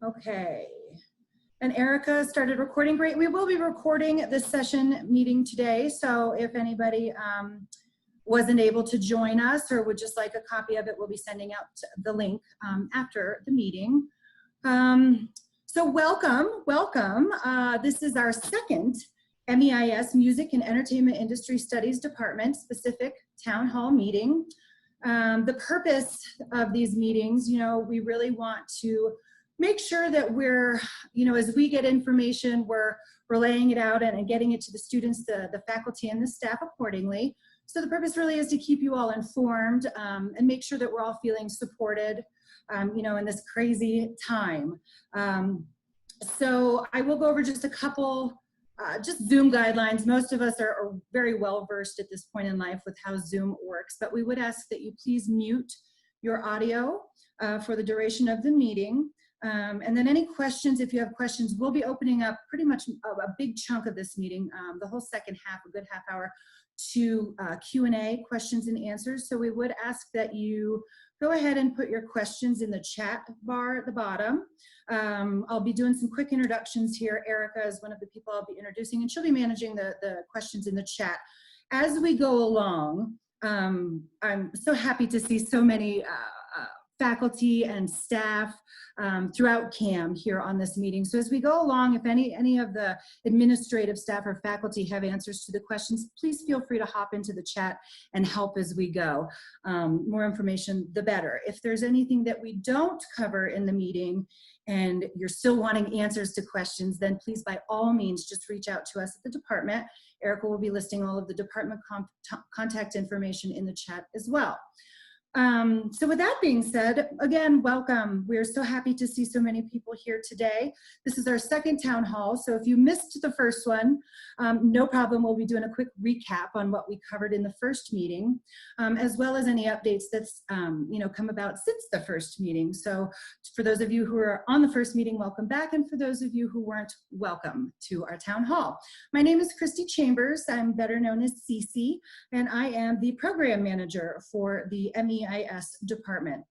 Okay. And Erica started recording. Great. We will be recording this session meeting today. So if anybody wasn't able to join us or would just like a copy of it, we'll be sending out the link after the meeting. So welcome. This is our second MEIS Music and Entertainment Industry Studies Department specific town hall meeting. The purpose of these meetings, we really want to make sure that we're, as we get information, we're relaying it out and getting it to the students, the faculty and the staff accordingly. So the purpose really is to keep you all informed and make sure that we're all feeling supported, in this crazy time. So I will go over just a couple, just Zoom guidelines. Most of us are very well versed at this point in life with how Zoom works, but we would ask that you please mute your audio for the duration of the meeting. And then any questions, if you have questions, we'll be opening up pretty much a big chunk of this meeting, the whole second half, a good half hour, to Q&A, questions and answers. So we would ask that you go ahead and put your questions in the chat bar at the bottom. I'll be doing some quick introductions here. Erica is one of the people I'll be introducing, and she'll be managing the questions in the chat. As we go along, I'm so happy to see so many faculty and staff throughout CAM here on this meeting. So as we go along, if any of the administrative staff or faculty have answers to the questions, please feel free to hop into the chat and help as we go. More information, the better. If there's anything that we don't cover in the meeting and you're still wanting answers to questions, then please by all means just reach out to us at the department. Erica will be listing all of the department contact information in the chat as well. So with that being said, again, welcome. We're so happy to see so many people here today. This is our second town hall. So if you missed the first one, no problem. We'll be doing a quick recap on what we covered in the first meeting, as well as any updates that's, come about since the first meeting. So for those of you who are on the first meeting, welcome back. And for those of you who weren't, welcome to our town hall. My name is Christy Chambers. I'm better known as Cece, and I am the program manager for the MEIS department.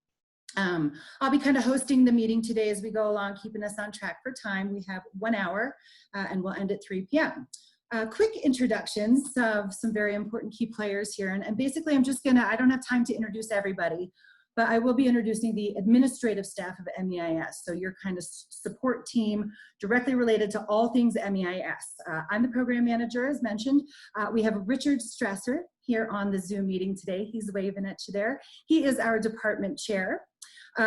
I'll be kind of hosting the meeting today as we go along, keeping us on track for time. We have 1 hour and we'll end at 3 p.m. Quick introductions of some very important key players here. And basically I'm just I don't have time to introduce everybody, but I will be introducing the administrative staff of MEIS. So your kind of support team directly related to all things MEIS. I'm the program manager, as mentioned. We have Richard Strasser here on the Zoom meeting today. He's waving at you there. He is our department chair.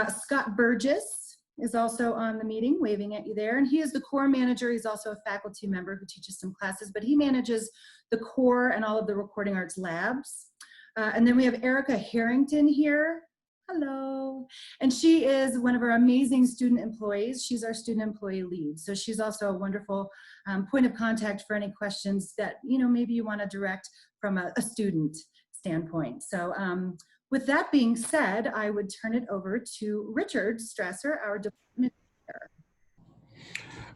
Scott Burgess is also on the meeting, waving at you there. And he is the core manager. He's also a faculty member who teaches some classes, but he manages the core and all of the recording arts labs. And then we have Erica Harrington here. Hello. And she is one of our amazing student employees. She's our student employee lead. So she's also a wonderful point of contact for any questions that, maybe you want to direct from a student standpoint. So with that being said, I would turn it over to Richard Strasser, our department chair.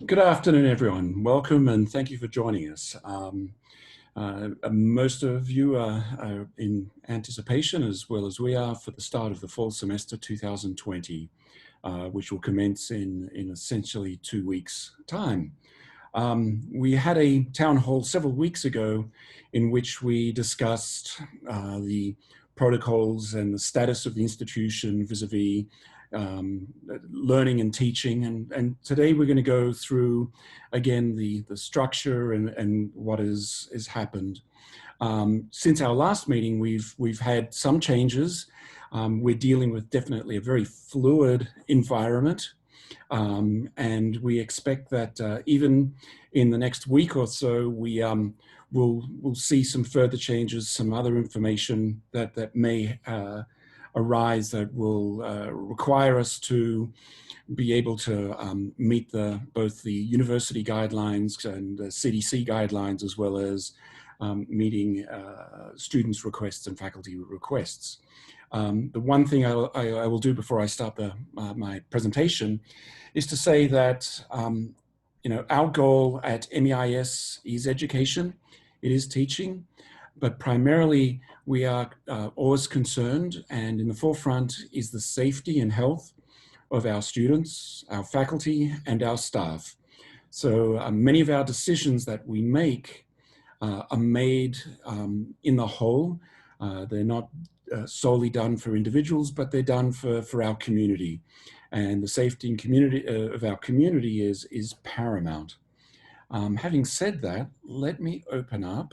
Good afternoon, everyone. Welcome and thank you for joining us. Most of you are in anticipation, as well as we are, for the start of the fall semester 2020, which will commence in essentially 2 weeks' time. We had a town hall several weeks ago in which we discussed the protocols and the status of the institution vis-a-vis learning and teaching, and today we're going to go through again the structure and what has happened. Since our last meeting, we've had some changes. We're dealing with definitely a very fluid environment, and we expect that even in the next week or so, we'll see some further changes, some other information that may arise that will require us to be able to meet both the university guidelines and the CDC guidelines, as well as meeting students' requests and faculty requests. The one thing I will do before I start my presentation is to say that our goal at MEIS is education, it is teaching, but primarily we are always concerned, and in the forefront is the safety and health of our students, our faculty, and our staff. So many of our decisions that we make are made in the whole. They're not solely done for individuals, but they're done for our community. And the safety and community of our community is paramount. Having said that, let me open up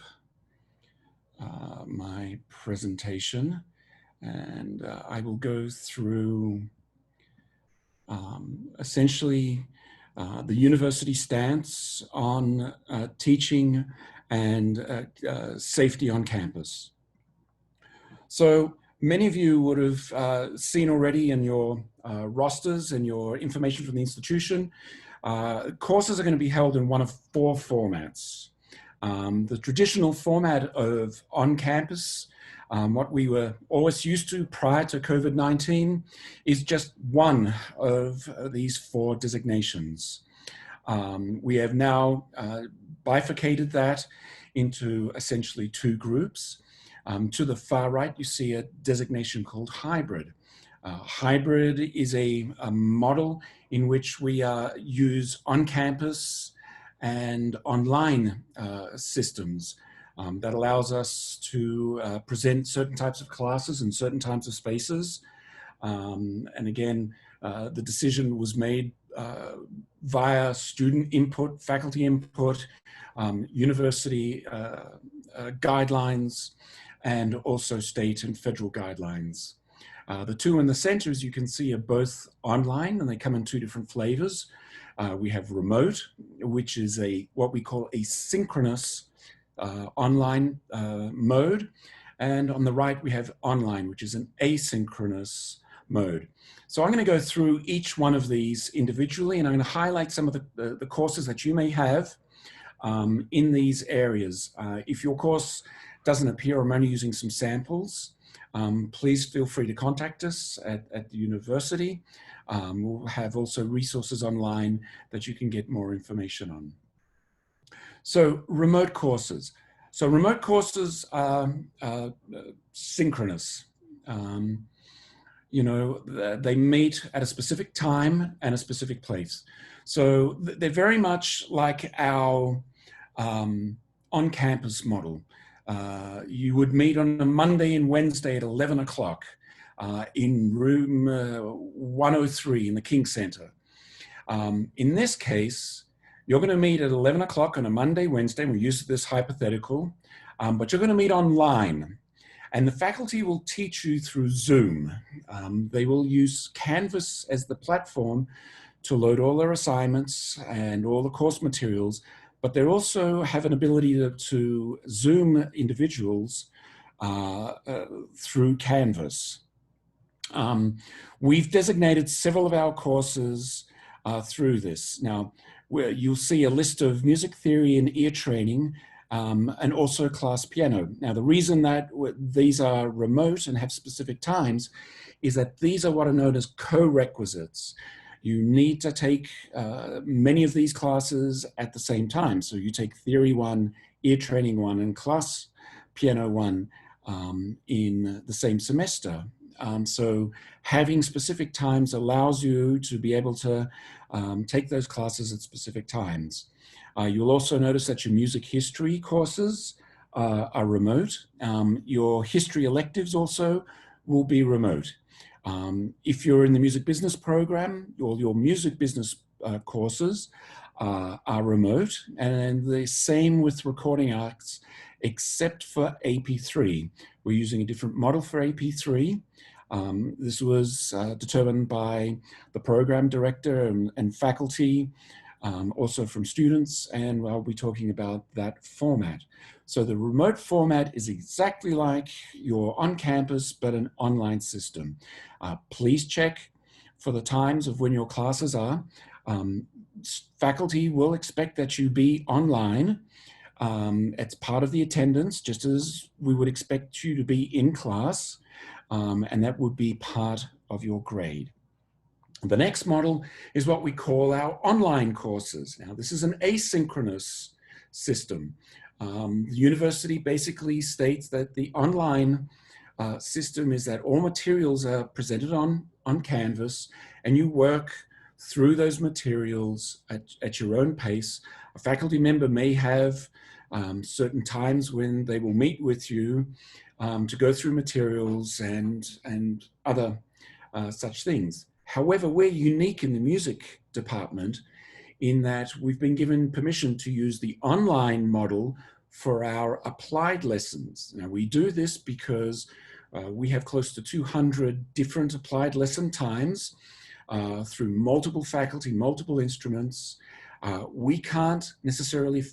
my presentation, and I will go through essentially the university stance on teaching and safety on campus. So many of you would have seen already in your rosters and your information from the institution, courses are going to be held in one of four formats. The traditional format of on-campus, what we were always used to prior to COVID-19, is just one of these four designations. We have now bifurcated that into essentially two groups. To the far right, you see a designation called hybrid. Hybrid is a model in which we use on-campus and online systems that allows us to present certain types of classes in certain types of spaces. And again, the decision was made via student input, faculty input, university guidelines, and also state and federal guidelines. The two in the center, as you can see, are both online, and they come in two different flavors. We have remote, which is what we call a synchronous online mode. And on the right, we have online, which is an asynchronous mode. So I'm going to go through each one of these individually, and I'm going to highlight some of the courses that you may have in these areas. If your course doesn't appear, I'm only using some samples. Please feel free to contact us at the university. We'll have also resources online that you can get more information on. So remote courses. So remote courses are synchronous. You know, they meet at a specific time and a specific place. So they're very much like our on-campus model. You would meet on a Monday and Wednesday at 11 o'clock in room 103 in the King Center. In this case, you're going to meet at 11 o'clock on a Monday, Wednesday, and we use this hypothetical, but you're going to meet online. And the faculty will teach you through Zoom. They will use Canvas as the platform to load all their assignments and all the course materials, but they also have an ability to Zoom individuals through Canvas. We've designated several of our courses through this. Now, you'll see a list of music theory and ear training, and also class piano. Now, the reason that these are remote and have specific times is that these are what are known as co-requisites. You need to take many of these classes at the same time. So you take theory 1, ear training 1, and class piano 1 in the same semester. So having specific times allows you to be able to take those classes at specific times. You'll also notice that your music history courses are remote. Your history electives also will be remote. If you're in the music business program, your music business courses are remote, and the same with recording arts, except for AP3. We're using a different model for AP3. This was determined by the program director and faculty, also from students, and I'll be talking about that format. So the remote format is exactly like your on-campus, but an online system. Please check for the times of when your classes are. Faculty will expect that you be online. It's part of the attendance, just as we would expect you to be in class, and that would be part of your grade. The next model is what we call our online courses. Now, this is an asynchronous system. The university basically states that the online system is that all materials are presented on Canvas, and you work through those materials at your own pace. A faculty member may have certain times when they will meet with you to go through materials and other such things. However, we're unique in the music department in that we've been given permission to use the online model for our applied lessons. Now, we do this because we have close to 200 different applied lesson times through multiple faculty, multiple instruments. We can't necessarily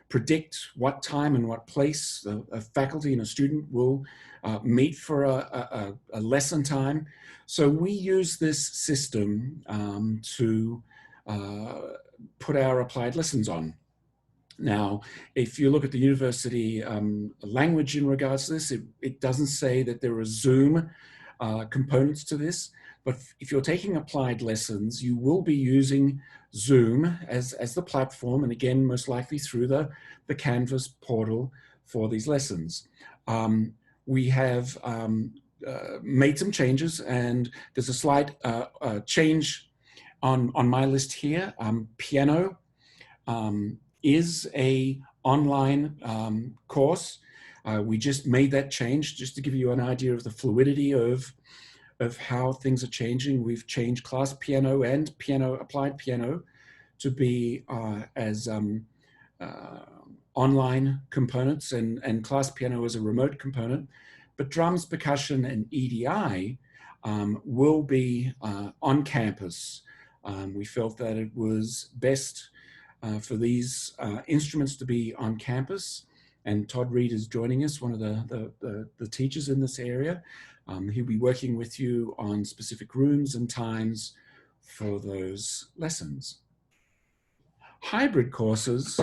predict what time and what place a faculty and a student will meet for a lesson time. So we use this system to put our applied lessons on. Now, if you look at the university language in regards to this, it doesn't say that there are Zoom components to this, but if you're taking applied lessons, you will be using Zoom as the platform, and again, most likely through the Canvas portal for these lessons. We have made some changes, and there's a slight change on my list here. Piano is a online course. We just made that change just to give you an idea of the fluidity of how things are changing. We've changed class piano and applied piano to be as online components, and class piano as a remote component. But drums, percussion, and EDI will be on campus. We felt that it was best for these instruments to be on campus, and Todd Reed is joining us, one of the teachers in this area. He'll be working with you on specific rooms and times for those lessons. Hybrid courses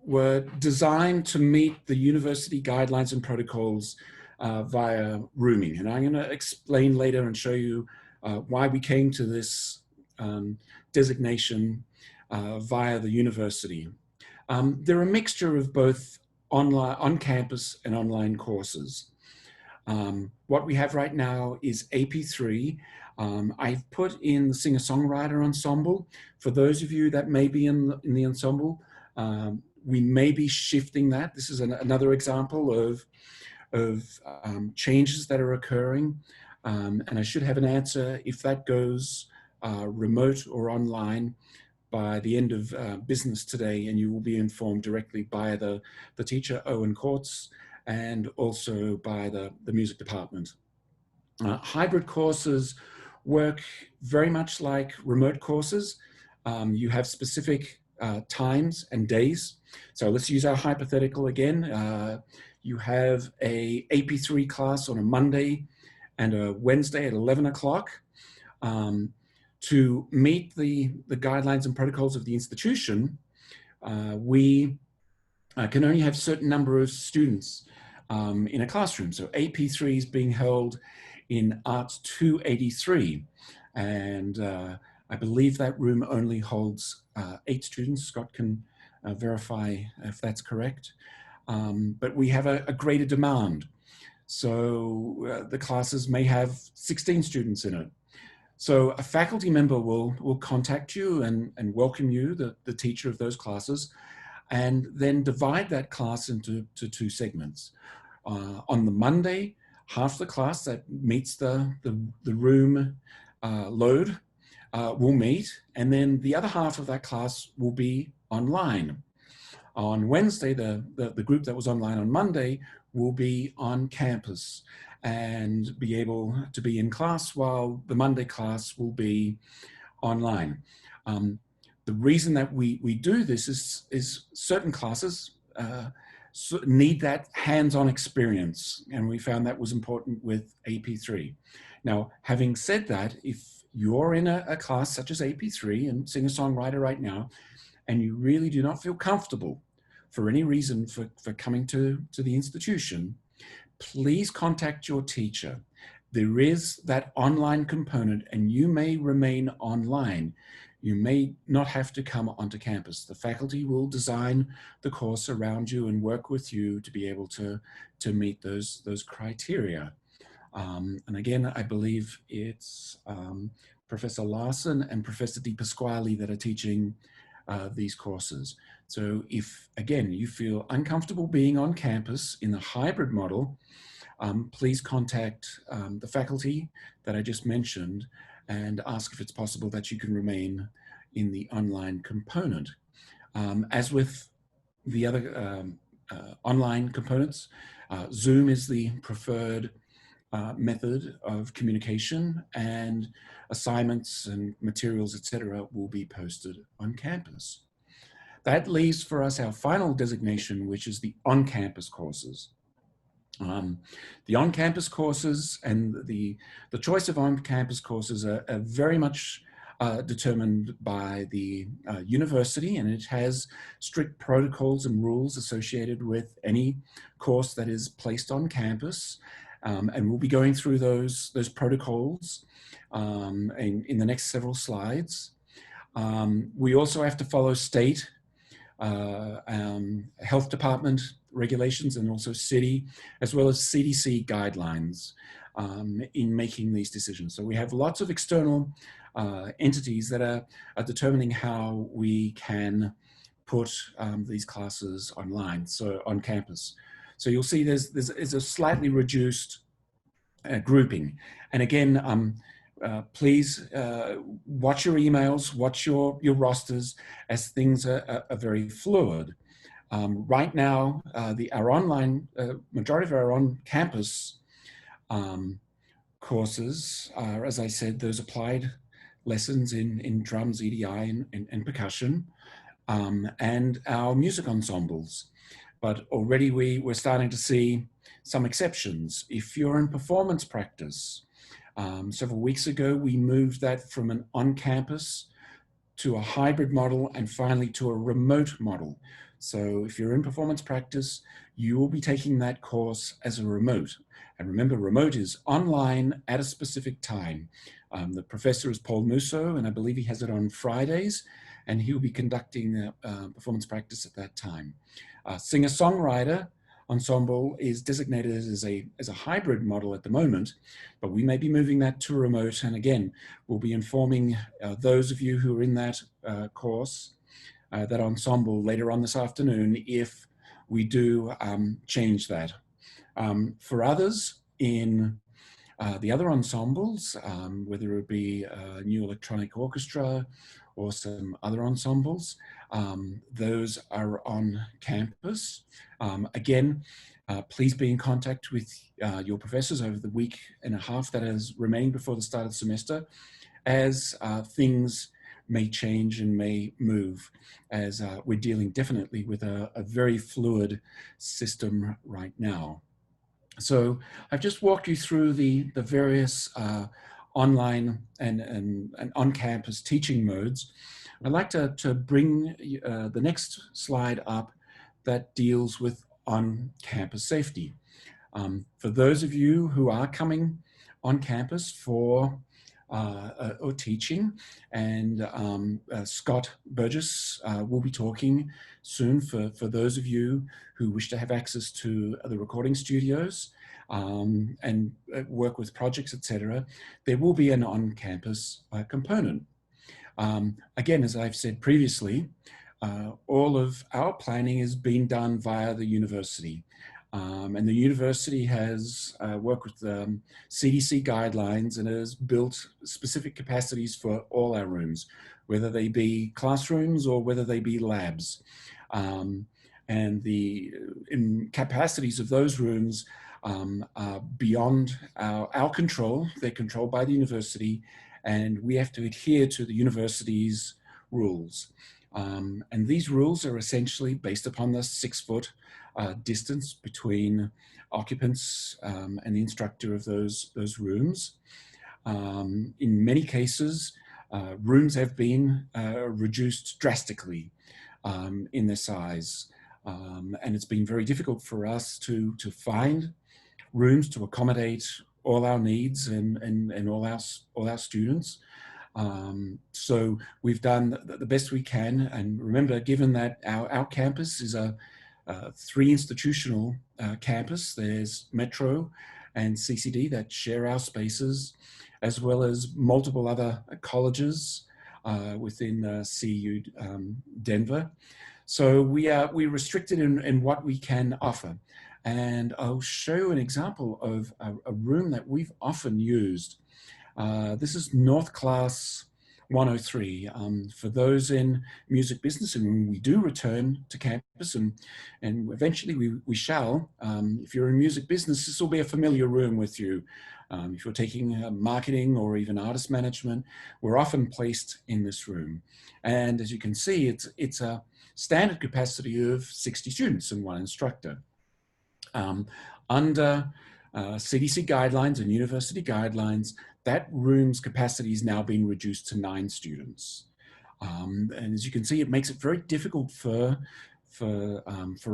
were designed to meet the university guidelines and protocols via rooming. And I'm going to explain later and show you why we came to this designation via the university. They're a mixture of both on-campus and online courses. What we have right now is AP3. I've put in the singer-songwriter ensemble. For those of you that may be in the ensemble, we may be shifting that. This is another example of changes that are occurring. And I should have an answer if that goes remote or online by the end of business today, and you will be informed directly by the teacher, Owen Courts, and also by the music department. Hybrid courses work very much like remote courses. You have specific times and days. So let's use our hypothetical again. You have a AP3 class on a Monday and a Wednesday at 11 o'clock. To meet the guidelines and protocols of the institution, we can only have a certain number of students in a classroom. So AP3 is being held in Arts 283. And I believe that room only holds 8 students. Scott can verify if that's correct. But we have a greater demand. So the classes may have 16 students in it. So a faculty member will contact you and welcome you, the teacher of those classes, and then divide that class into 2 segments. On the Monday, half the class that meets the room load will meet, and then the other half of that class will be online. On Wednesday, the group that was online on Monday will be on campus and be able to be in class, while the Monday class will be online. The reason that we do this is certain classes need that hands-on experience, and we found that was important with AP3. Now, having said that, if you're in a class such as AP3 and singer-songwriter right now, and you really do not feel comfortable for any reason for coming to the institution, please contact your teacher. there is that online component, and you may remain online. You may not have to come onto campus. The faculty will design the course around you and work with you to be able to meet those criteria. And again, I believe it's Professor Larson and Professor Di Pasquale that are teaching these courses. So if, again, you feel uncomfortable being on campus in the hybrid model, please contact the faculty that I just mentioned and ask if it's possible that you can remain in the online component. As with the other online components, Zoom is the preferred method of communication, and assignments and materials, etc., will be posted on campus. That leaves for us our final designation, which is the on-campus courses. The on-campus courses and the choice of on-campus courses are very much determined by the university, and it has strict protocols and rules associated with any course that is placed on campus. And we'll be going through those protocols in the next several slides. We also have to follow state health department regulations and also city, as well as CDC guidelines in making these decisions. So we have lots of external entities that are determining how we can put these classes online, so on campus. So you'll see there's a slightly reduced grouping. And again, please watch your emails, watch your rosters, as things are very fluid. Right now, our online, majority of our on-campus courses are, as I said, those applied lessons in drums, EDI, and percussion, and our music ensembles. But already we're starting to see some exceptions. If you're in performance practice, several weeks ago, we moved that from an on-campus to a hybrid model and finally to a remote model. So if you're in performance practice, you will be taking that course as a remote. And remember, remote is online at a specific time. The professor is Paul Musso, and I believe he has it on Fridays, and he'll be conducting performance practice at that time. Singer-songwriter ensemble is designated as a hybrid model at the moment, but we may be moving that to remote. And again, we'll be informing those of you who are in that course, that ensemble later on this afternoon, if we do change that. For others in the other ensembles, whether it be a new electronic orchestra or some other ensembles, those are on campus. Again, please be in contact with your professors over the week and a half that is remaining before the start of the semester, as things may change and may move, as we're dealing definitely with a very fluid system right now. So I've just walked you through the various online and on-campus teaching modes. I'd like to bring the next slide up that deals with on-campus safety. For those of you who are coming on campus for or teaching, and Scott Burgess will be talking soon for those of you who wish to have access to the recording studios and work with projects, etc. There will be an on-campus component. Again, as I've said previously, all of our planning is being done via the university. And the university has worked with CDC guidelines and has built specific capacities for all our rooms, whether they be classrooms or whether they be labs. And the capacities of those rooms are beyond our control. They're controlled by the university, and we have to adhere to the university's rules. And these rules are essentially based upon the 6-foot distance between occupants and the instructor of those rooms. In many cases, rooms have been reduced drastically in their size. And it's been very difficult for us to find rooms to accommodate all our needs and all our students. So we've done the best we can. And remember, given that our campus is a three institutional campus, there's Metro and CCD that share our spaces, as well as multiple other colleges within CU Denver. So we're restricted in what we can offer. And I'll show you an example of a room that we've often used. This is North Class 103. For those in music business, and we do return to campus, and eventually we shall. If you're in music business, this will be a familiar room with you. If you're taking marketing or even artist management, we're often placed in this room. And as you can see, it's a standard capacity of 60 students and one instructor. Under CDC guidelines and university guidelines, that room's capacity is now being reduced to 9 students. And as you can see, it makes it very difficult for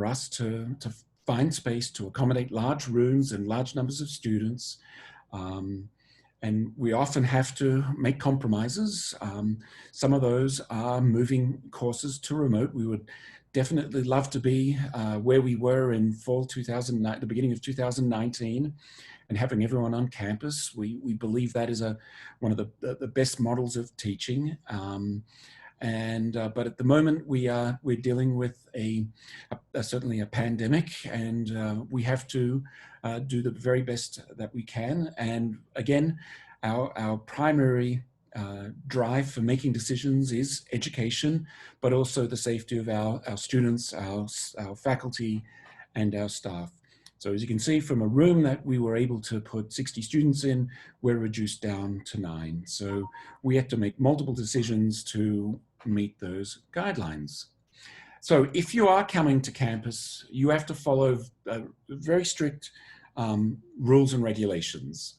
us to find space to accommodate large rooms and large numbers of students. And we often have to make compromises. Some of those are moving courses to remote. We would definitely love to be where we were in fall 2009, the beginning of 2019, and having everyone on campus. We believe that is one of the best models of teaching. But at the moment we're dealing with certainly a pandemic, and we have to do the very best that we can. And again, our primary drive for making decisions is education, but also the safety of our students, our faculty, and our staff. So as you can see, from a room that we were able to put 60 students in, we're reduced down to 9. So we had to make multiple decisions to meet those guidelines. So if you are coming to campus, you have to follow very strict rules and regulations.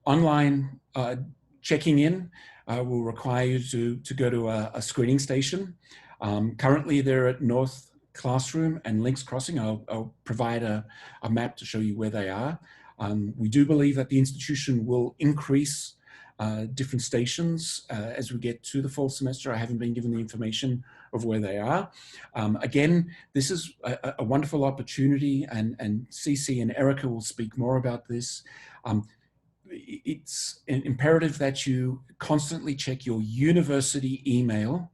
Online checking in will require you to go to a screening station. Currently they're at North Classroom and Links Crossing. I'll provide a map to show you where they are. We do believe that the institution will increase different stations as we get to the fall semester. I haven't been given the information of where they are. Again, this is a wonderful opportunity, and Cece and Erica will speak more about this. It's imperative that you constantly check your university email,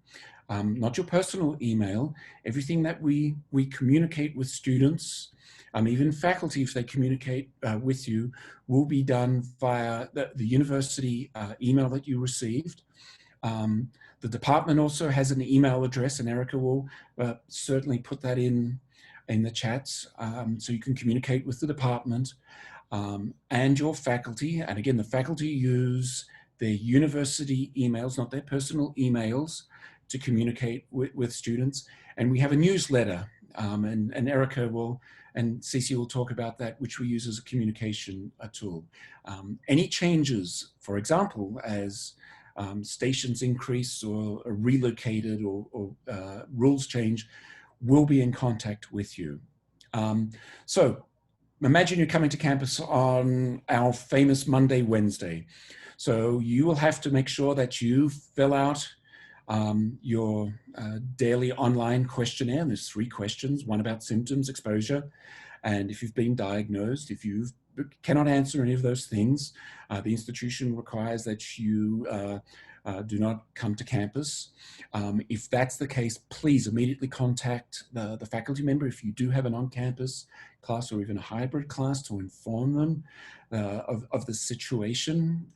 not your personal email. Everything that we communicate with students, even faculty, if they communicate with you, will be done via the university email that you received. The department also has an email address, and Erica will certainly put that in the chats, so you can communicate with the department and your faculty. And again, the faculty use their university emails, not their personal emails, to communicate with students. And we have a newsletter, and Erica and Cece will talk about that, which we use as a communication tool. Any changes, for example, as stations increase or are relocated or rules change, we'll be in contact with you. So imagine you're coming to campus on our famous Monday, Wednesday. So you will have to make sure that you fill out your daily online questionnaire. There's 3 questions, one about symptoms, exposure, and if you've been diagnosed. If you cannot answer any of those things, the institution requires that you do not come to campus. If that's the case, please immediately contact the faculty member if you do have an on-campus class or even a hybrid class, to inform them of the situation.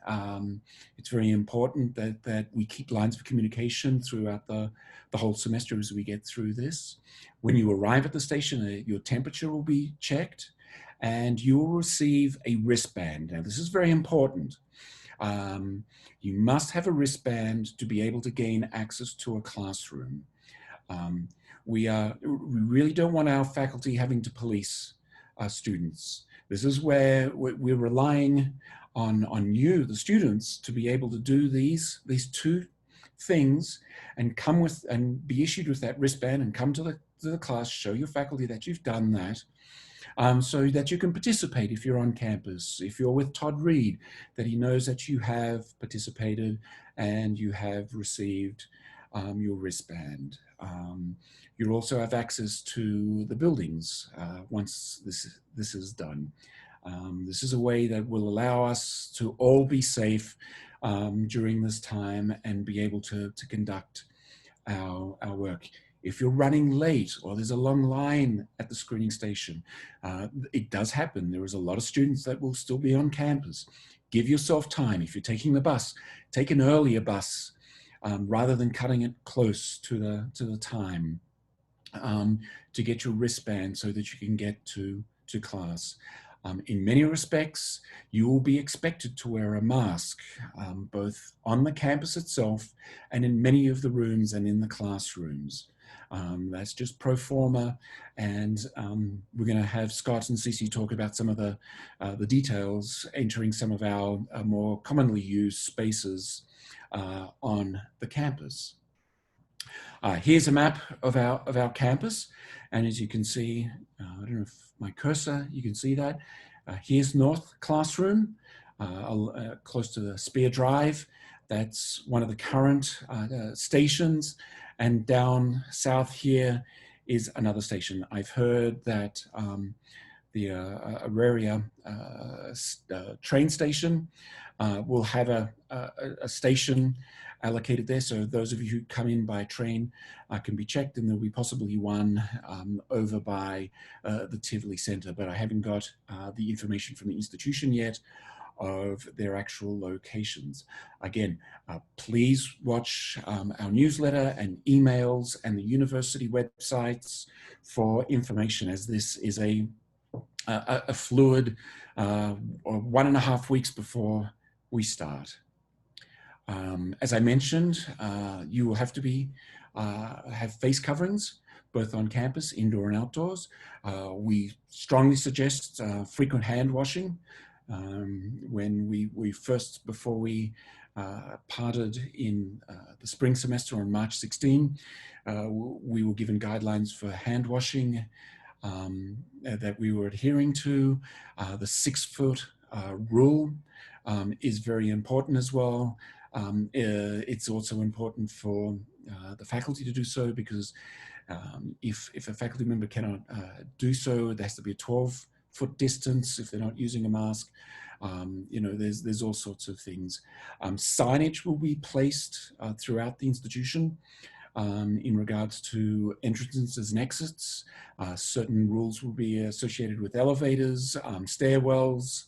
It's very important that we keep lines of communication throughout the whole semester as we get through this. When you arrive at the station, your temperature will be checked, and you will receive a wristband. Now, this is very important. You must have a wristband to be able to gain access to a classroom. We really don't want our faculty having to police students. This is where we're relying on you, the students, to be able to do these 2 things and come with and be issued with that wristband and come to the class, show your faculty that you've done that. so that you can participate if you're on campus. If you're with Todd Reed, that he knows that you have participated and you have received your wristband. You'll also have access to the buildings once this is done. This is a way that will allow us to all be safe during this time and be able to conduct our work. If you're running late or there's a long line at the screening station, it does happen. There is a lot of students that will still be on campus. Give yourself time. If you're taking the bus, take an earlier bus rather than cutting it close to the time to get your wristband so that you can get to class. In many respects, you will be expected to wear a mask, both on the campus itself and in many of the rooms and in the classrooms. That's just pro forma, and we're going to have Scott and Cece talk about some of the details entering some of our more commonly used spaces on the campus. Here's a map of our campus, and as you can see, I don't know if my cursor, you can see that. Here's North Classroom, close to the Spear Drive. That's one of the current stations, and down south here is another station. I've heard that the Auraria train station will have a station allocated there, so those of you who come in by train can be checked, and there'll be possibly one over by the Tivoli Centre, but I haven't got the information from the institution yet of their actual locations. Again, please watch our newsletter and emails and the university websites for information, as this is a fluid 1.5 weeks before we start. As I mentioned, you will have to have face coverings, both on campus, indoor and outdoors. We strongly suggest frequent hand washing. When before we parted in the spring semester on March 16, we were given guidelines for hand washing that we were adhering to. The 6-foot rule is very important as well. It's also important for the faculty to do so, because if a faculty member cannot do so, there has to be a 12-foot distance if they're not using a mask. You know, there's all sorts of things. Signage will be placed throughout the institution in regards to entrances and exits. Certain rules will be associated with elevators, stairwells,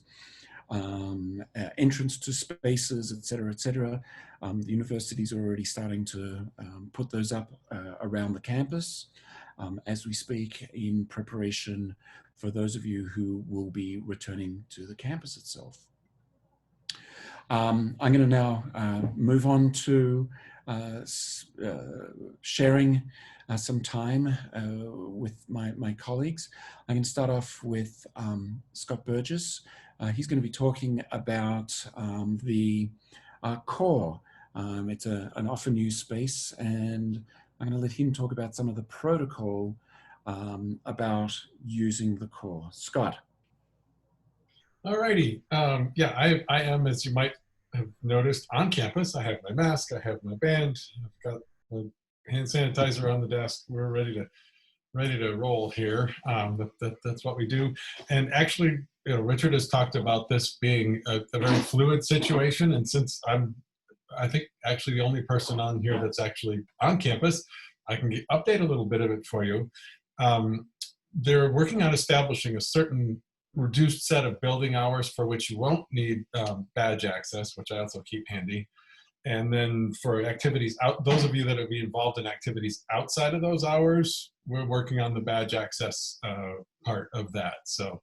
entrance to spaces, etc., etc. The university's already starting to put those up around the campus as we speak, in preparation for those of you who will be returning to the campus itself. I'm going to now move on to sharing some time with my colleagues. I'm going to start off with Scott Burgess. He's going to be talking about the core. It's an often used space, and I'm going to let him talk about some of the protocol about using the core. Scott. All righty. Yeah, I am, as you might have noticed, on campus. I have my mask, I have my band, I've got my hand sanitizer on the desk. We're ready to roll here. That's what we do. And actually, you know, Richard has talked about this being a very fluid situation, and since I think actually the only person on here that's actually on campus, I can update a little bit of it for you. They're working on establishing a certain reduced set of building hours for which you won't need badge access, which I also keep handy. And then for activities those of you that will be involved in activities outside of those hours, we're working on the badge access part of that. So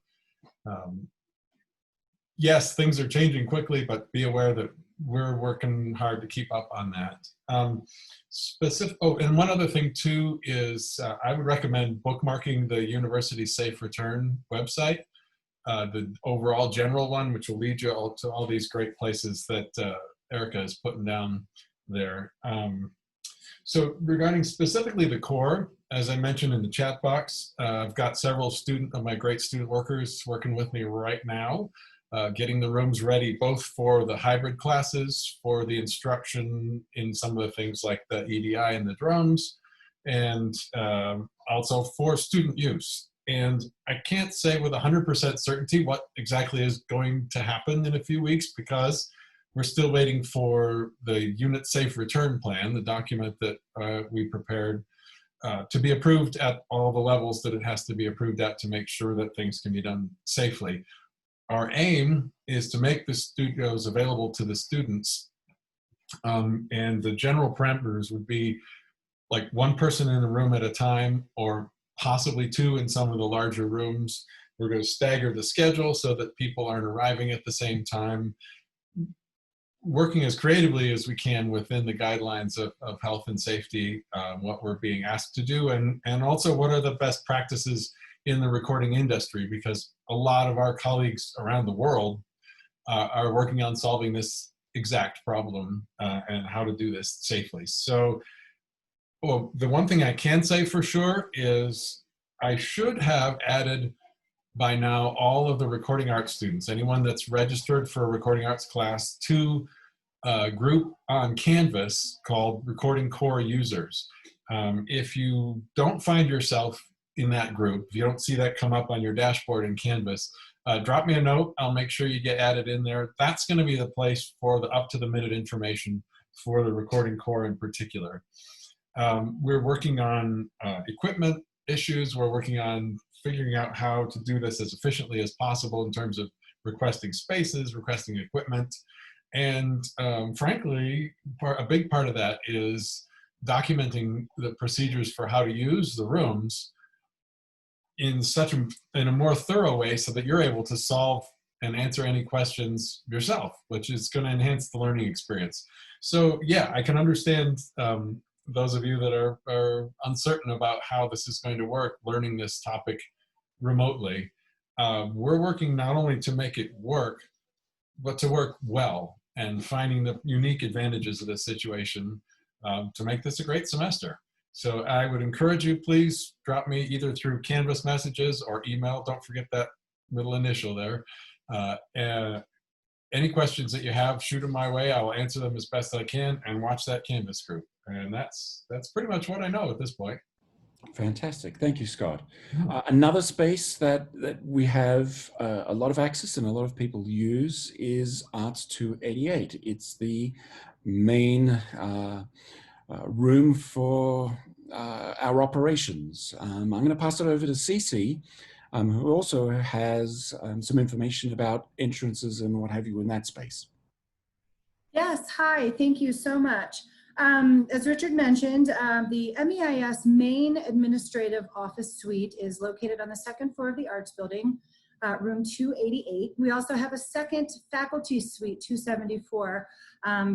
yes, things are changing quickly, but be aware that we're working hard to keep up on that. And one other thing too is I would recommend bookmarking the University Safe Return website, the overall general one, which will lead you to all these great places that Erica is putting down there. So regarding specifically the core, as I mentioned in the chat box, I've got several of my great student workers working with me right now, getting the rooms ready both for the hybrid classes, for the instruction in some of the things like the EDI and the drums, and also for student use. And I can't say with 100% certainty what exactly is going to happen in a few weeks, because we're still waiting for the unit safe return plan, the document that we prepared, to be approved at all the levels that it has to be approved at to make sure that things can be done safely. Our aim is to make the studios available to the students, and the general parameters would be like one person in a room at a time, or possibly two in some of the larger rooms. We're going to stagger the schedule so that people aren't arriving at the same time, working as creatively as we can within the guidelines of health and safety, what we're being asked to do, and also what are the best practices in the recording industry, because a lot of our colleagues around the world are working on solving this exact problem and how to do this safely. So, well, the one thing I can say for sure is I should have added by now all of the recording arts students, anyone that's registered for a recording arts class, to a group on Canvas called Recording Core Users. If you don't find yourself in that group, if you don't see that come up on your dashboard in Canvas, drop me a note. I'll make sure you get added in there. That's going to be the place for the up-to-the-minute information for the Recording Core in particular. We're working on equipment issues. We're working on figuring out how to do this as efficiently as possible in terms of requesting spaces, requesting equipment. And frankly, a big part of that is documenting the procedures for how to use the rooms in a more thorough way, so that you're able to solve and answer any questions yourself, which is going to enhance the learning experience. So yeah, I can understand those of you that are uncertain about how this is going to work, learning this topic remotely. We're working not only to make it work, but to work well, and finding the unique advantages of this situation to make this a great semester. So I would encourage you, please drop me either through Canvas messages or email. Don't forget that little initial there. Any questions that you have, shoot them my way. I will answer them as best I can, and watch that Canvas group. And that's pretty much what I know at this point. Fantastic. Thank you, Scott. Another space that we have a lot of access and a lot of people use is Arts 288. It's the main room for our operations. I'm going to pass it over to Cece, who also has some information about entrances and what have you in that space. Yes, hi, thank you so much. As Richard mentioned, the MEIS main administrative office suite is located on the second floor of the Arts Building, room 288. We also have a second faculty suite, 274,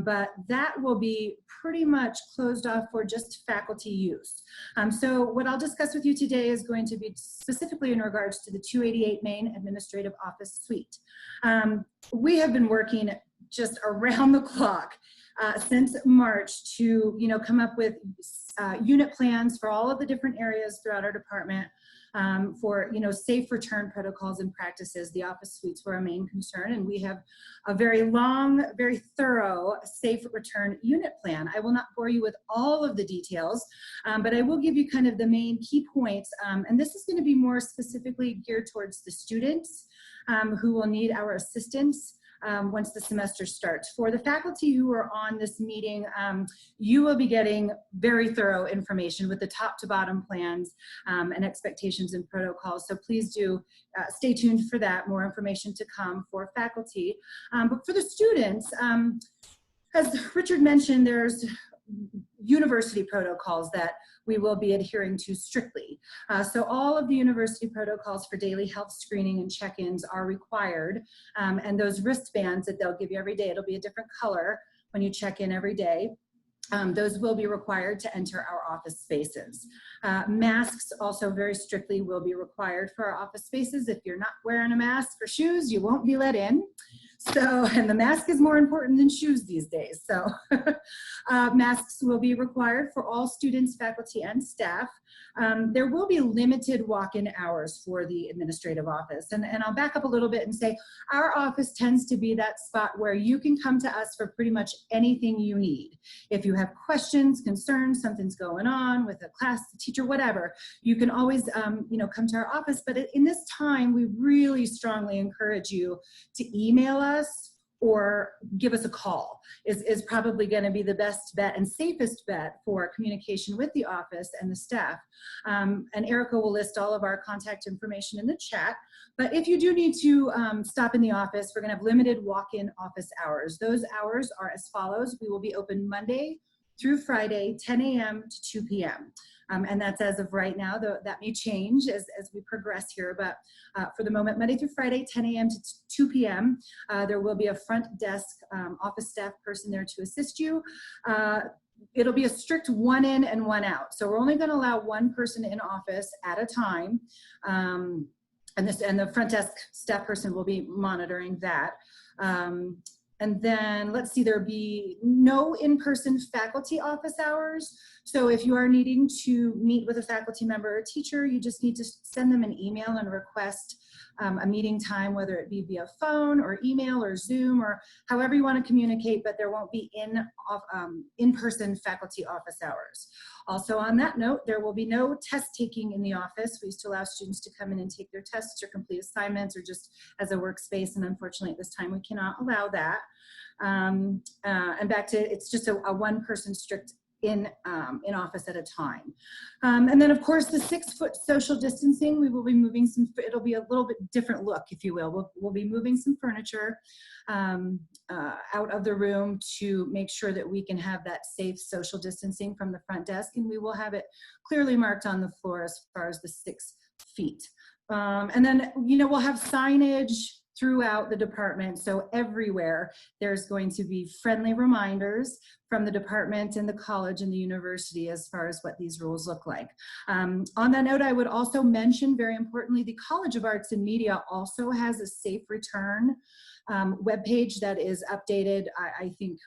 but that will be pretty much closed off for just faculty use. So what I'll discuss with you today is going to be specifically in regards to the 288 main administrative office suite. We have been working just around the clock since March to come up with unit plans for all of the different areas throughout our department for safe return protocols and practices. The office suites were a main concern, and we have a very long, very thorough safe return unit plan. I will not bore you with all of the details, but I will give you kind of the main key points, and this is going to be more specifically geared towards the students who will need our assistance once the semester starts. For the faculty who are on this meeting, you will be getting very thorough information with the top to bottom plans and expectations and protocols. So please do stay tuned for that, more information to come for faculty. But for the students, as Richard mentioned, there's university protocols that we will be adhering to strictly. So all of the university protocols for daily health screening and check-ins are required. And those wristbands that they'll give you every day, it'll be a different color when you check in every day. Those will be required to enter our office spaces. Masks also very strictly will be required for our office spaces. If you're not wearing a mask or shoes, you won't be let in. So, and the mask is more important than shoes these days. So masks will be required for all students, faculty, and staff. There will be limited walk-in hours for the administrative office. And I'll back up a little bit and say our office tends to be that spot where you can come to us for pretty much anything you need. If you have questions, concerns, something's going on with a class, the teacher, whatever, you can always come to our office. But in this time, we really strongly encourage you to email us or give us a call is probably going to be the best bet and safest bet for communication with the office and the staff. And Erica will list all of our contact information in the chat. But if you do need to stop in the office, we're going to have limited walk-in office hours. Those hours are as follows. We will be open Monday through Friday, 10 a.m. to 2 p.m. And that's as of right now, though that may change as we progress here. But for the moment, Monday through Friday, 10 a.m. to 2 p.m. There will be a front desk office staff person there to assist you. It'll be a strict one in and one out. So we're only going to allow one person in office at a time. And the front desk staff person will be monitoring that. And then let's see, there'll be no in-person faculty office hours. So if you are needing to meet with a faculty member or teacher, you just need to send them an email and request a meeting time, whether it be via phone or email or Zoom or however you want to communicate, but there won't be in-person faculty office hours. Also on that note, there will be no test taking in the office. We used to allow students to come in and take their tests or complete assignments or just as a workspace, and unfortunately at this time we cannot allow that. And back to, it's just a one-person strict in office at a time. And then of course the 6-foot social distancing, we will be moving it'll be a little bit different look, if you will. We'll be moving some furniture out of the room to make sure that we can have that safe social distancing from the front desk, and we will have it clearly marked on the floor as far as the 6 feet. And then, we'll have signage throughout the department. So everywhere there's going to be friendly reminders from the department and the college and the university as far as what these rules look like. On that note, I would also mention, very importantly, the College of Arts and Media also has a safe return webpage that is updated, I think,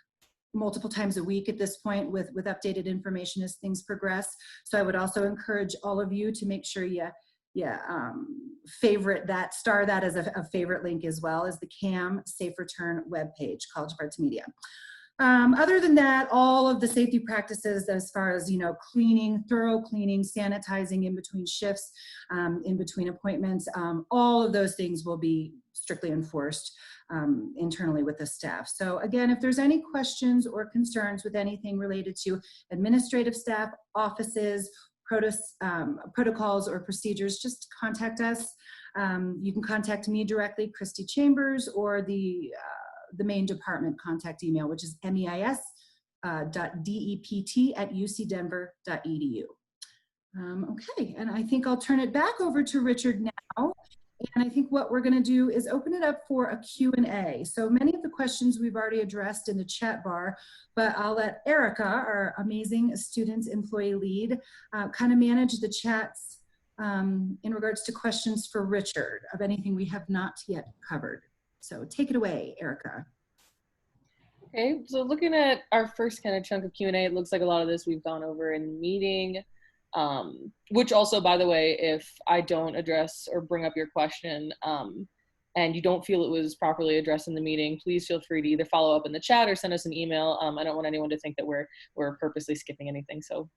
multiple times a week at this point with updated information as things progress. So I would also encourage all of you to make sure you favorite that, star that as a favorite link, as well as the CAM Safe Return webpage, College of Arts and Media. Other than that, all of the safety practices as far as, cleaning, thorough cleaning, sanitizing in between shifts, in between appointments, all of those things will be strictly enforced internally with the staff. So again, if there's any questions or concerns with anything related to administrative staff, offices, protocols or procedures, just contact us. You can contact me directly, Christy Chambers, or the main department contact email, which is meis.dept@ucdenver.edu. Okay, and I think I'll turn it back over to Richard now. And I think what we're going to do is open it up for a Q&A. So many of the questions we've already addressed in the chat bar, but I'll let Erica, our amazing student employee lead, kind of manage the chats in regards to questions for Richard of anything we have not yet covered. So take it away, Erica. Okay, so looking at our first kind of chunk of Q&A, it looks like a lot of this we've gone over in the meeting. Which also, by the way, if I don't address or bring up your question and you don't feel it was properly addressed in the meeting, please feel free to either follow up in the chat or send us an email. I don't want anyone to think that we're purposely skipping anything. So,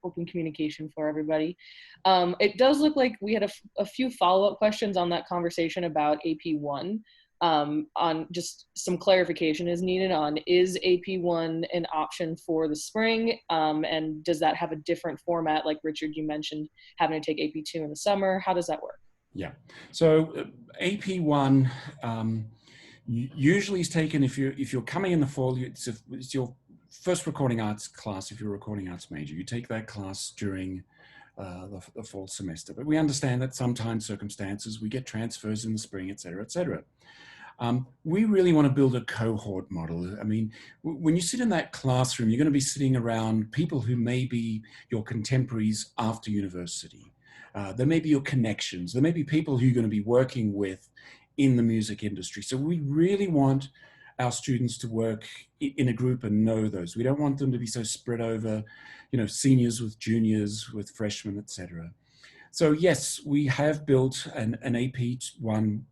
open communication for everybody. It does look like we had a few follow-up questions on that conversation about AP1. On just some clarification is needed on, is AP1 an option for the spring, and does that have a different format, like Richard, you mentioned having to take AP2 in the summer? How does that work? Yeah, so AP1 usually is taken if you're coming in the fall. It's your first recording arts class. If you're a recording arts major, you take that class during the fall semester. But we understand that sometimes circumstances, we get transfers in the spring, et cetera, et cetera. We really want to build a cohort model. I mean, when you sit in that classroom, you're going to be sitting around people who may be your contemporaries after university. There may be your connections. There may be people who you're going to be working with in the music industry. So we really want our students to work in a group and know those. We don't want them to be so spread over, seniors with juniors, with freshmen, etc. So yes, we have built an AP1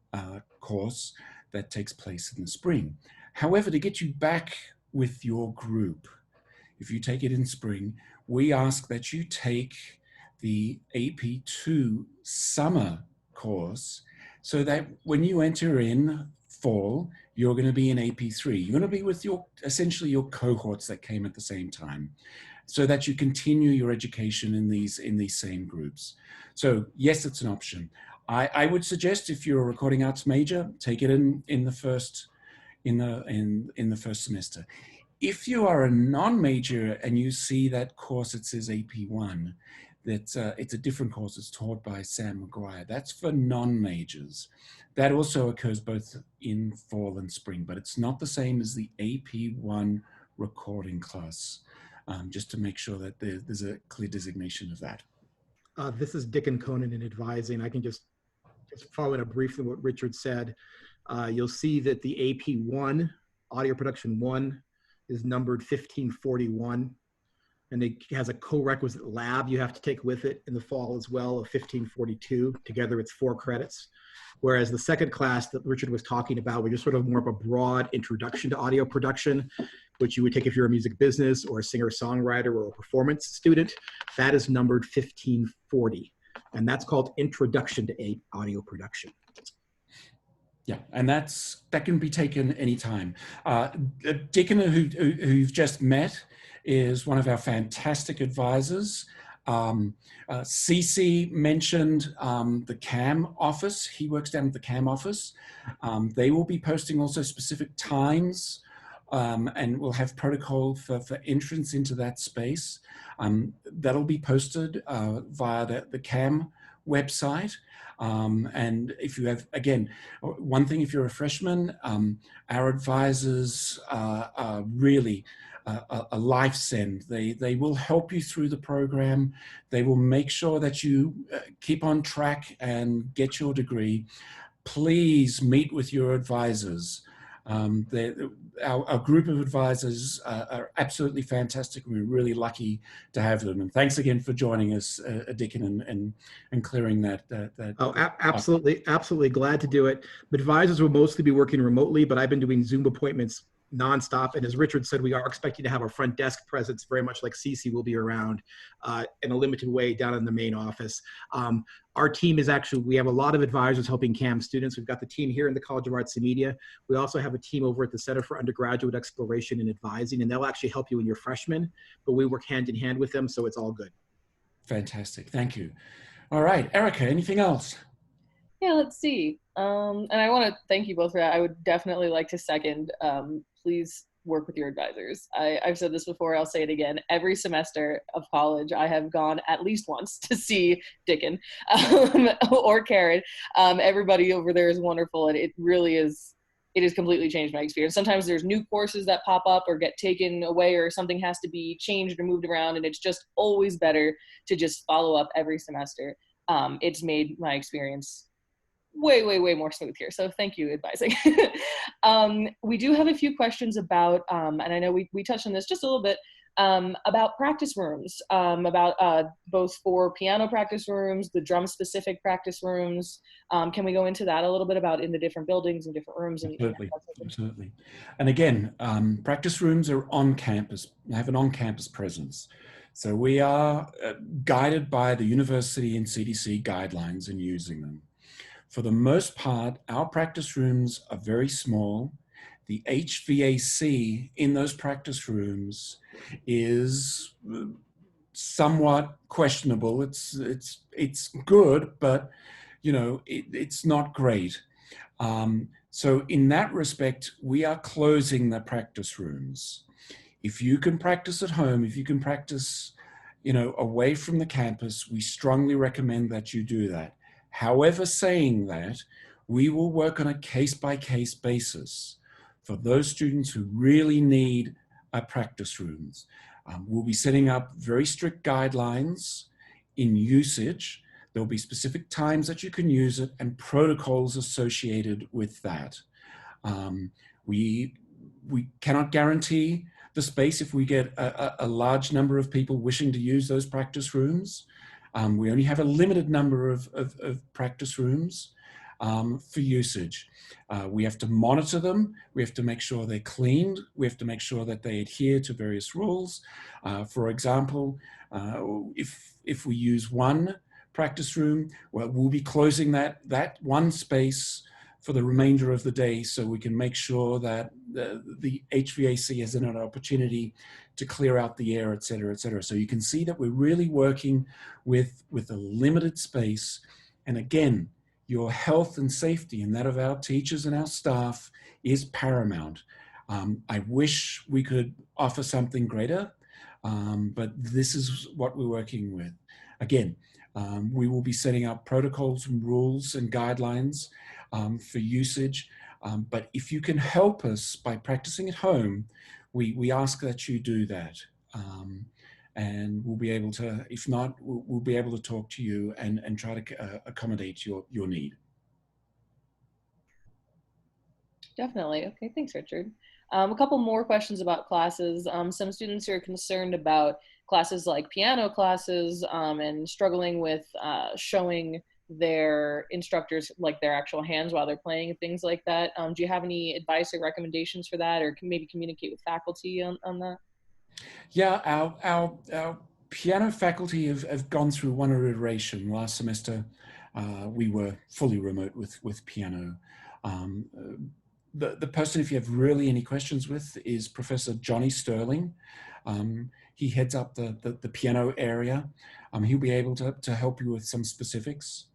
course that takes place in the spring. However, to get you back with your group, if you take it in spring, we ask that you take the AP2 summer course so that when you enter in fall, you're going to be in AP3. You're going to be with essentially your cohorts that came at the same time, so that you continue your education in these same groups. So yes, it's an option. I would suggest, if you're a recording arts major, take it in the first semester. If you are a non-major and you see that course that says AP1, it's a different course. It's taught by Sam McGuire. That's for non-majors. That also occurs both in fall and spring, but it's not the same as the AP1 recording class. Just to make sure that there's a clear designation of that. This is Dick and Conan in advising. I can just following up briefly what Richard said. You'll see that the AP1, Audio Production 1, is numbered 1541. And it has a co-requisite lab you have to take with it in the fall as well of 1542. Together it's 4 credits. Whereas the second class that Richard was talking about, which is sort of more of a broad introduction to audio production, which you would take if you're a music business or a singer-songwriter or a performance student, that is numbered 1540. And that's called Introduction to Audio Production. Yeah, and that can be taken anytime. Dickon, who you've just met, is one of our fantastic advisors. Cece mentioned the CAM office. He works down at the CAM office. They will be posting also specific times, and we'll have protocol for entrance into that space. That'll be posted via the CAM website. And if you have, again, one thing, if you're a freshman, our advisors are really a life send. They will help you through the program. They will make sure that you keep on track and get your degree. Please meet with your advisors. Our group of advisors are absolutely fantastic. We're really lucky to have them. And thanks again for joining us, Dickon, and clearing that. Absolutely glad to do it. Advisors will mostly be working remotely, but I've been doing Zoom appointments nonstop. And as Richard said, we are expecting to have a front desk presence, very much like Cece will be around in a limited way down in the main office. Our team is we have a lot of advisors helping CAM students. We've got the team here in the College of Arts and Media. We also have a team over at the Center for Undergraduate Exploration and Advising, and they'll actually help you when you're freshmen, but we work hand in hand with them, so it's all good. Fantastic, thank you. All right, Erica, anything else? Yeah, let's see. And I want to thank you both for that. I would definitely like to second, please work with your advisors. I've said this before, I'll say it again. Every semester of college, I have gone at least once to see Dickon or Karen. Everybody over there is wonderful, and it has completely changed my experience. Sometimes there's new courses that pop up or get taken away, or something has to be changed or moved around, and it's just always better to just follow up every semester. It's made my experience way more smooth here. So thank you, advising. We do have a few questions about, and I know we touched on this just a little bit, about practice rooms, about both for piano practice rooms, the drum specific practice rooms. Can we go into that a little bit about in the different buildings and different rooms? Absolutely. And again, practice rooms are on campus, have an on-campus presence. So we are guided by the university and CDC guidelines in using them. For the most part, our practice rooms are very small. The HVAC in those practice rooms is somewhat questionable. It's good, but it's not great. So in that respect, we are closing the practice rooms. If you can practice at home, if you can practice, away from the campus, we strongly recommend that you do that. However, saying that, we will work on a case-by-case basis for those students who really need practice rooms. We'll be setting up very strict guidelines in usage There'll be specific times that you can use it and protocols associated with that. We cannot guarantee the space if we get a large number of people wishing to use those practice rooms. We only have a limited number of practice rooms for usage. We have to monitor them. We have to make sure they're cleaned. We have to make sure that they adhere to various rules. For example, if we use one practice room, well, we'll be closing that one space for the remainder of the day, so we can make sure that the HVAC has an opportunity to clear out the air, et cetera, et cetera. So you can see that we're really working with a limited space. And again, your health and safety and that of our teachers and our staff is paramount. I wish we could offer something greater, but this is what we're working with. Again, we will be setting up protocols and rules and guidelines for usage. But if you can help us by practicing at home, we ask that you do that. And we'll be able to, if not, we'll be able to talk to you and try to accommodate your need. Definitely. Okay, thanks, Richard. A couple more questions about classes. Some students are concerned about classes like piano classes and struggling with showing their instructors like their actual hands while they're playing and things like that. Do you have any advice or recommendations for that, or can maybe communicate with faculty on that? Yeah, our piano faculty have gone through one iteration. Last semester, we were fully remote with piano. The person, if you have really any questions with, is Professor Johnny Sterling. He heads up the piano area. He'll be able to help you with some specifics.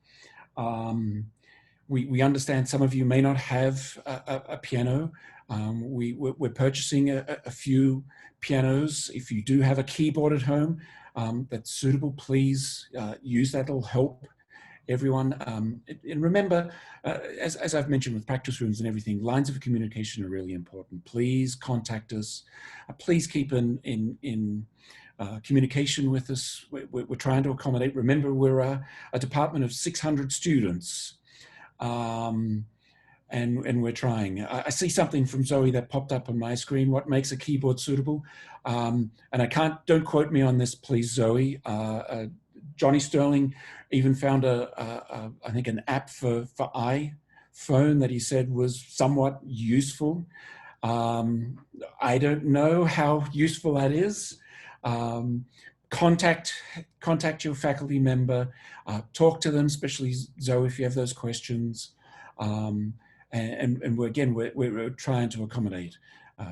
We understand some of you may not have a piano. We're purchasing a few pianos. If you do have a keyboard at home that's suitable, please use that. It'll help everyone. And remember, as I've mentioned with practice rooms and everything, lines of communication are really important. Please contact us. Please keep in communication with us. We're trying to accommodate. Remember, we're a department of 600 students. And we're trying. I see something from Zoe that popped up on my screen. What makes a keyboard suitable? And don't quote me on this, please, Zoe. Johnny Sterling even found I think an app for iPhone that he said was somewhat useful. I don't know how useful that is. Contact your faculty member, talk to them, especially Zoe, if you have those questions. And we're trying to accommodate.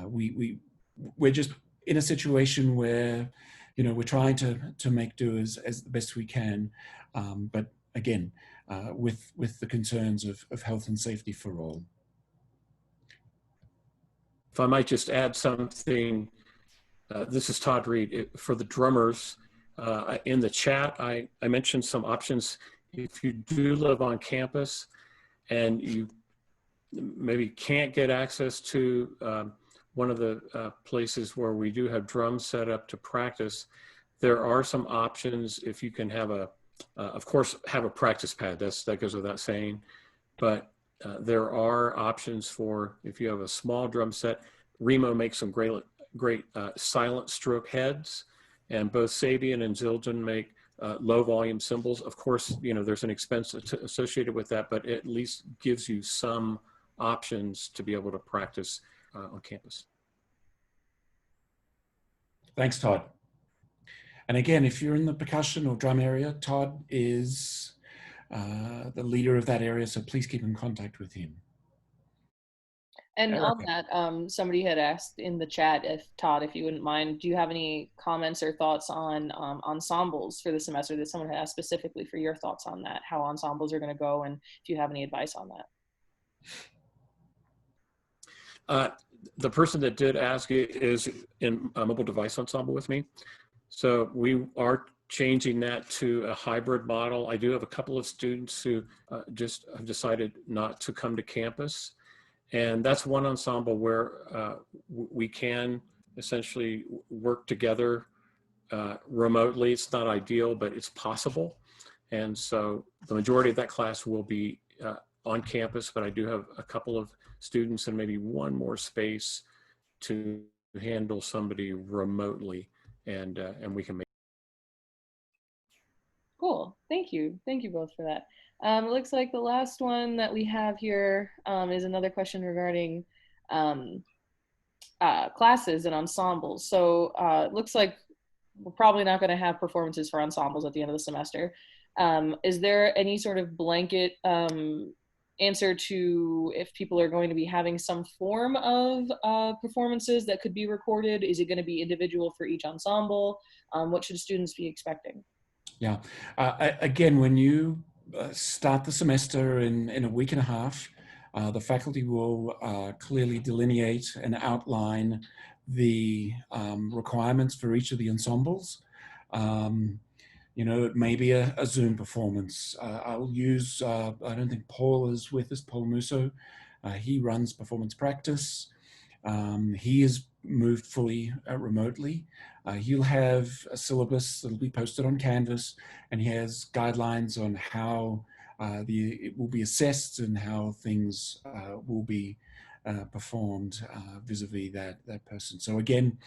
We're just in a situation where, we're trying to make do as the best we can. But again, with the concerns of health and safety for all. If I might just add something, this is Todd Reed. For the drummers, in the chat, I mentioned some options. If you do live on campus and you maybe can't get access to one of the places where we do have drums set up to practice, there are some options. If you can have of course, have a practice pad, that goes without saying, but there are options for, if you have a small drum set. Remo makes some great silent stroke heads, and both Sabian and Zildjian make low volume cymbals. Of course, there's an expense associated with that, but it at least gives you some options to be able to practice on campus. Thanks, Todd. And again, if you're in the percussion or drum area, Todd is the leader of that area, so please keep in contact with him. And on that, somebody had asked in the chat, Todd, if you wouldn't mind, do you have any comments or thoughts on ensembles for the semester? That someone had asked specifically for your thoughts on that, how ensembles are going to go, and if you have any advice on that. The person that did ask it is in a mobile device ensemble with me. So we are changing that to a hybrid model. I do have a couple of students who just have decided not to come to campus. And that's one ensemble where we can essentially work together remotely. It's not ideal, but it's possible. And so the majority of that class will be on campus, but I do have a couple of students and maybe one more space to handle somebody remotely, and we can make. Cool. Thank you. Thank you both for that. It looks like the last one that we have here is another question regarding classes and ensembles. So it looks like we're probably not going to have performances for ensembles at the end of the semester. Is there any sort of blanket answer to if people are going to be having some form of performances that could be recorded? Is it going to be individual for each ensemble? What should students be expecting? Yeah. Again, when you start the semester in a week and a half, the faculty will clearly delineate and outline the requirements for each of the ensembles. You know, it may be a Zoom performance. I'll use, I don't think Paul is with us, Paul Musso. He runs performance practice. He is moved fully remotely. He'll have a syllabus that'll be posted on Canvas, and he has guidelines on how it will be assessed and how things will be performed vis-a-vis that person. So again,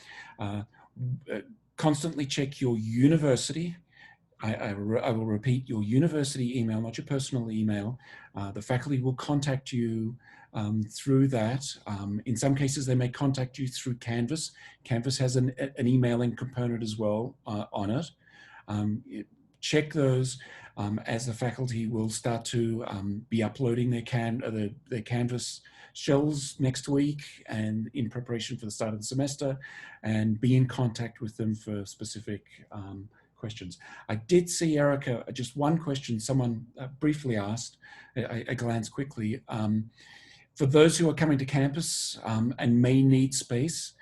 constantly check your university. I will repeat, your university email, not your personal email. The faculty will contact you through that. In some cases, they may contact you through Canvas. Canvas has an emailing component as well on it. Check those as the faculty will start to be uploading their Canvas shells next week and in preparation for the start of the semester, and be in contact with them for specific questions. I did see, Erica, just one question someone briefly asked. I glanced quickly. For those who are coming to campus and may need space,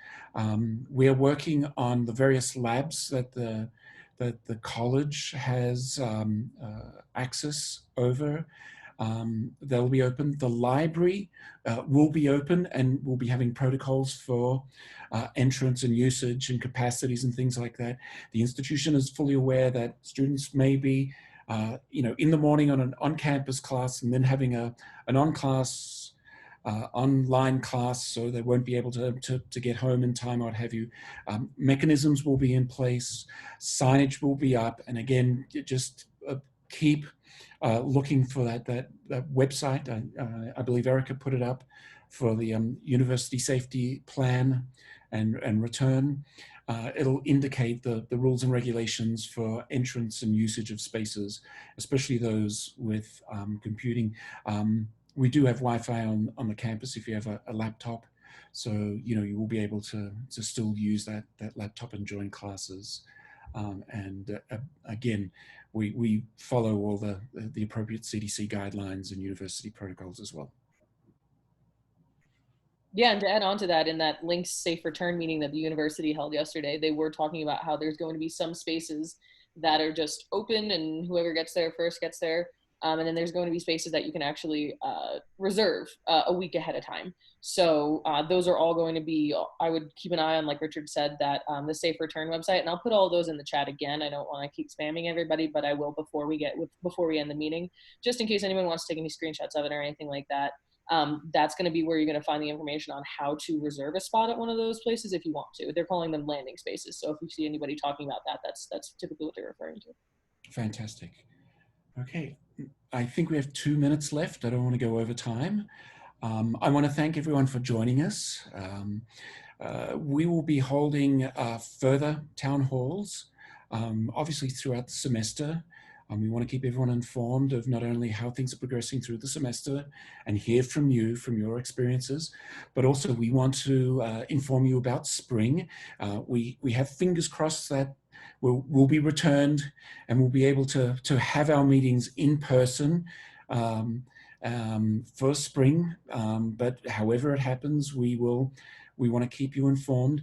we're working on the various labs that the college has access over. They'll be open. The library will be open, and we'll be having protocols for entrance and usage and capacities and things like that. The institution is fully aware that students may be, you know, in the morning on an on-campus class and then having an on-class, online class, so they won't be able to get home in time or what have you. Mechanisms will be in place, signage will be up, and again, just keep looking for that website. I believe Erica put it up for the university safety plan and return. It'll indicate the rules and regulations for entrance and usage of spaces, especially those with computing. We do have Wi-Fi on the campus if you have a laptop. So, you know, you will be able to still use that laptop and join classes. Again, we follow all the appropriate CDC guidelines and university protocols as well. Yeah, and to add on to that, in that Link's Safe Return meeting that the university held yesterday, they were talking about how there's going to be some spaces that are just open and whoever gets there first gets there. And then there's going to be spaces that you can actually reserve a week ahead of time. So those are all going to be, I would keep an eye on, like Richard said, that the Safe Return website, and I'll put all those in the chat again. I don't want to keep spamming everybody, but I will before we end the meeting, just in case anyone wants to take any screenshots of it or anything like that. That's going to be where you're going to find the information on how to reserve a spot at one of those places if you want to. They're calling them landing spaces. So if you see anybody talking about that, that's typically what they're referring to. Fantastic. Okay, I think we have 2 minutes left. I don't want to go over time. I want to thank everyone for joining us. We will be holding further town halls, obviously throughout the semester. We want to keep everyone informed of not only how things are progressing through the semester and hear from you, from your experiences, but also we want to inform you about spring. We have fingers crossed that we'll be returned and we'll be able to have our meetings in person for spring. But however it happens, we want to keep you informed.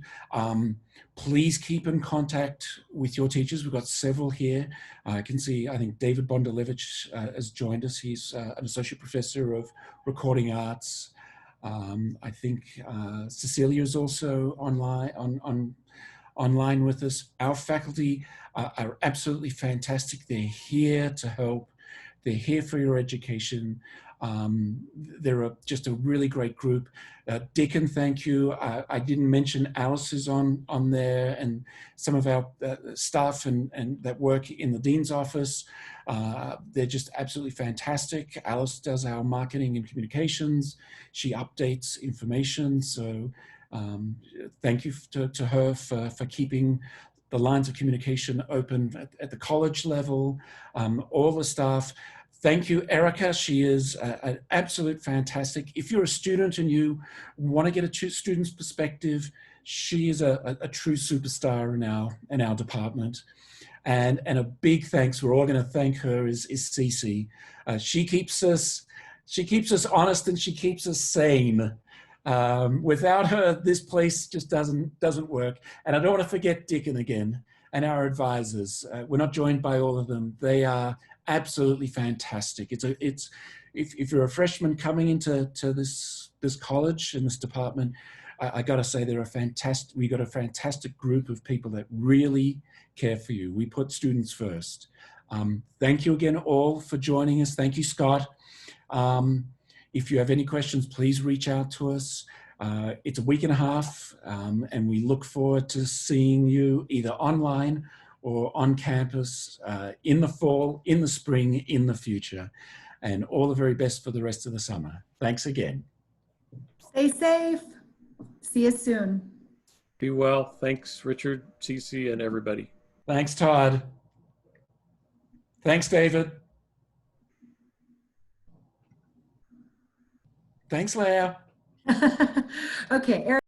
Please keep in contact with your teachers. We've got several here. I can see, I think David Bondalevich has joined us. He's an associate professor of recording arts. I think Cecilia is also online online with us. Our faculty are absolutely fantastic. They're here to help. They're here for your education. They're just a really great group. Dickon, thank you. I didn't mention Alice is on there, and some of our staff and that work in the Dean's office. They're just absolutely fantastic. Alice does our marketing and communications. She updates information. So thank you to her for keeping the lines of communication open at the college level. All the staff. Thank you, Erica. She is an absolute fantastic. If you're a student and you want to get a student's perspective, she is a true superstar in our department. And a big thanks, we're all going to thank her, is Cece. She keeps us honest and she keeps us sane. Without her, this place just doesn't work. And I don't want to forget Dickon again and our advisors. We're not joined by all of them. They are absolutely fantastic. If you're a freshman coming into this college in this department, I got to say we got a fantastic group of people that really care for you. We put students first. Thank you again all for joining us. Thank you, Scott. If you have any questions, please reach out to us. It's a week and a half, and we look forward to seeing you either online or on campus in the fall, in the spring, in the future. And all the very best for the rest of the summer. Thanks again. Stay safe. See you soon. Be well. Thanks, Richard, Cece, and everybody. Thanks, Todd. Thanks, David. Thanks, Leah. Okay, Eric.